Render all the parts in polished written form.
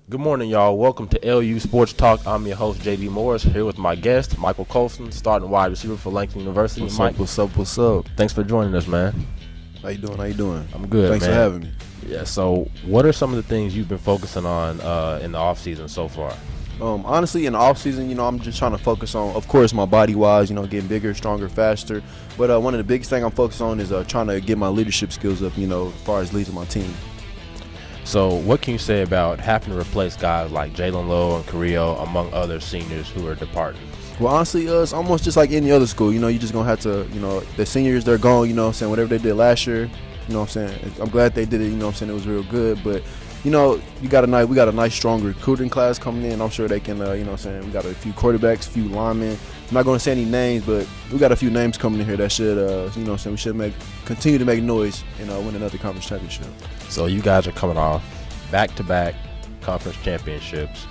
Good morning, y'all. Welcome to LU Sports Talk. I'm your host, JB Morris, here with my guest, Michael Colston, starting wide receiver for Langston University. What's Mike, up? What's up? What's up? thanks for joining us, man. How you doing? How you doing? I'm good, Thanks man. for having me. Yeah, so what are some of the things you've been focusing on in the offseason so far? Honestly, in the off season, I'm just trying to focus on, of course, my body wise, getting bigger, stronger, faster. But one of the biggest things I'm focused on is trying to get my leadership skills up, as far as leading my team. So what can you say about having to replace guys like Jalen Lowe and Carrillo, among other seniors who are departing? Well, honestly, it's almost just like any other school. You're just going to have to, the seniors, they're gone, whatever they did last year, I'm glad they did it, it was real good. But, we got a nice, strong recruiting class coming in. I'm sure they can, we got a few quarterbacks, a few linemen. I'm not going to say any names, but we got a few names coming in here that should, we should continue to make noise and win another conference championship. So you guys are coming off back-to-back conference championships,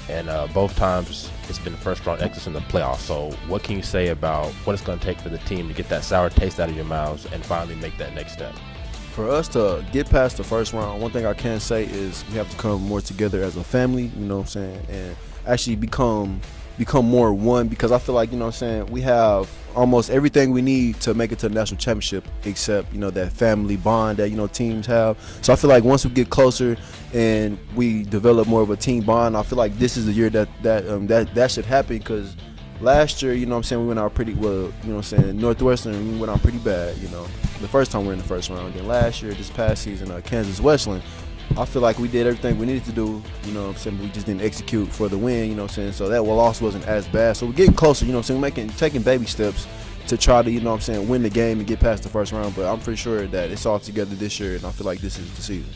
and both times it's been the first round exits in the playoffs. So what can you say about what it's going to take for the team to get that sour taste out of your mouths and finally make that next step? For us to get past the first round, one thing I can say is we have to come more together as a family, and actually become more one, because I feel like, we have almost everything we need to make it to the national championship except, that family bond that, teams have. So I feel like once we get closer and we develop more of a team bond, I feel like this is the year that should happen, because last year, we went out pretty well, Northwestern, we went out pretty bad, the first time we were in the first round. Then last year, this past season, Kansas Westland, I feel like we did everything we needed to do, we just didn't execute for the win, so that loss wasn't as bad. So we're getting closer, taking baby steps to try to, win the game and get past the first round. But I'm pretty sure that it's all together this year, and I feel like this is the season.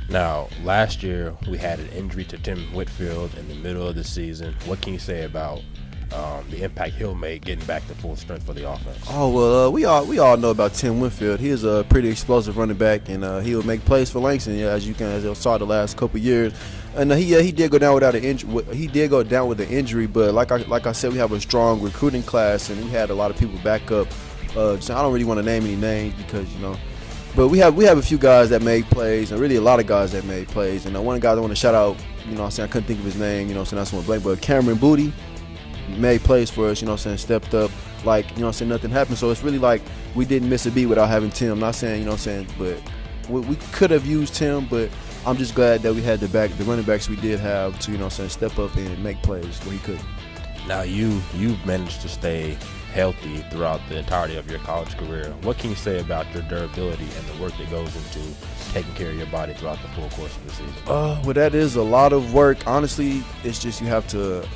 Now, last year we had an injury to Tim Whitfield in the middle of the season. What can you say about the impact he'll make getting back to full strength for the offense? Oh, well, we all know about Tim Whitfield. He is a pretty explosive running back, and he'll make plays for Langston, as you saw the last couple years. And he did go down without an injury. He did go down with an injury, but like I said, we have a strong recruiting class, and we had a lot of people back up. So I don't really want to name any names because but we have a few guys that made plays, and really a lot of guys that made plays. And one guy I want to shout out, I couldn't think of his name, so that's one blank, but Cameron Booty made plays for us, stepped up like, nothing happened. So it's really like we didn't miss a beat without having Tim. I'm not saying, but we could have used Tim, but I'm just glad that we had the running backs we did have to, step up and make plays where he couldn't. Now you've managed to stay healthy throughout the entirety of your college career. What can you say about your durability and the work that goes into taking care of your body throughout the full course of the season? Well, that is a lot of work. Honestly, it's just you have to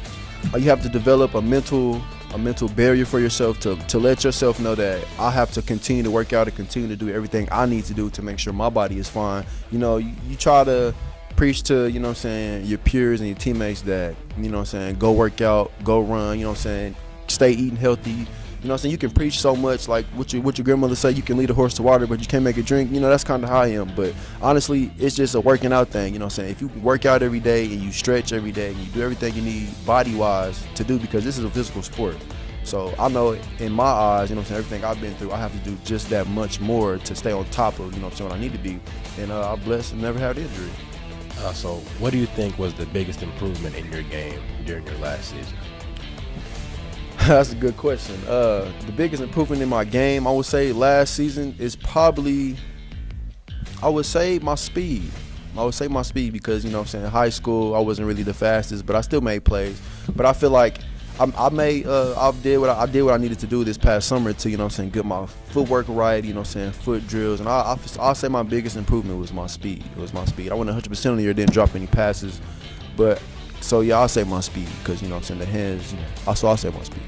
develop a mental barrier for yourself to let yourself know that I have to continue to work out and continue to do everything I need to do to make sure my body is fine. You try to preach to, your peers and your teammates that, go work out, go run, stay eating healthy. You can preach so much, like what your grandmother said, you can lead a horse to water, but you can't make it drink. That's kind of how I am. But honestly, it's just a working out thing. If you work out every day and you stretch every day and you do everything you need body-wise to do, because this is a physical sport. So I know in my eyes, everything I've been through, I have to do just that much more to stay on top of, what I need to be. And I'm blessed and never had injury. So what do you think was the biggest improvement in your game during your last season? That's a good question. The biggest improvement in my game, I would say last season, is probably, my speed. Because, high school, I wasn't really the fastest, but I still made plays. But I feel like I did what I needed to do this past summer to, get my footwork right, foot drills. And I'll say my biggest improvement was my speed. It was my speed. I went 100% on the year, didn't drop any passes. But so, yeah, I'll say my speed because, the hands, I'll say my speed.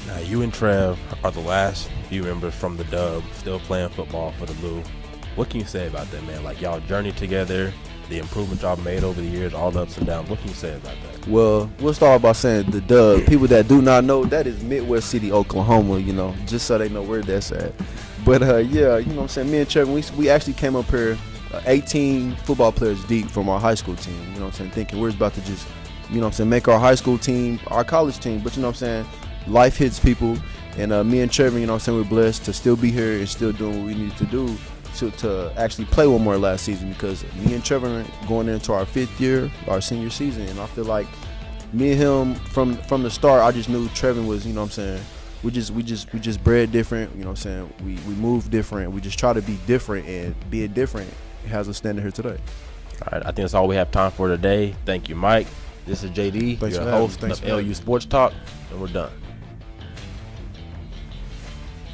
Now, you and Trev are the last few members from the Dub still playing football for the Blue. What can you say about that, man? Like, y'all journeyed together, the improvements y'all made over the years, all the ups and downs. What can you say about that? Well, we'll start by saying the Dub. People that do not know, that is Midwest City, Oklahoma, just so they know where that's at. But, yeah, me and Trev, we actually came up here 18 football players deep from our high school team, thinking we're about to just, make our high school team, our college team. But, life hits people, and me and Trevor, we're blessed to still be here and still doing what we need to do. to actually play one more last season, because me and Trevor are going into our 5th year, our senior season, and I feel like me and him from the start, I just knew Trevor was, you know what I'm saying, we just bred different, you know what I'm saying, we move different, we just try to be different, and being different has us standing here today. All right, I think that's all we have time for today. Thank you, Mike. This is JD, Thanks your for having host me. Thanks of for having LU me. Sports Talk, and we're done.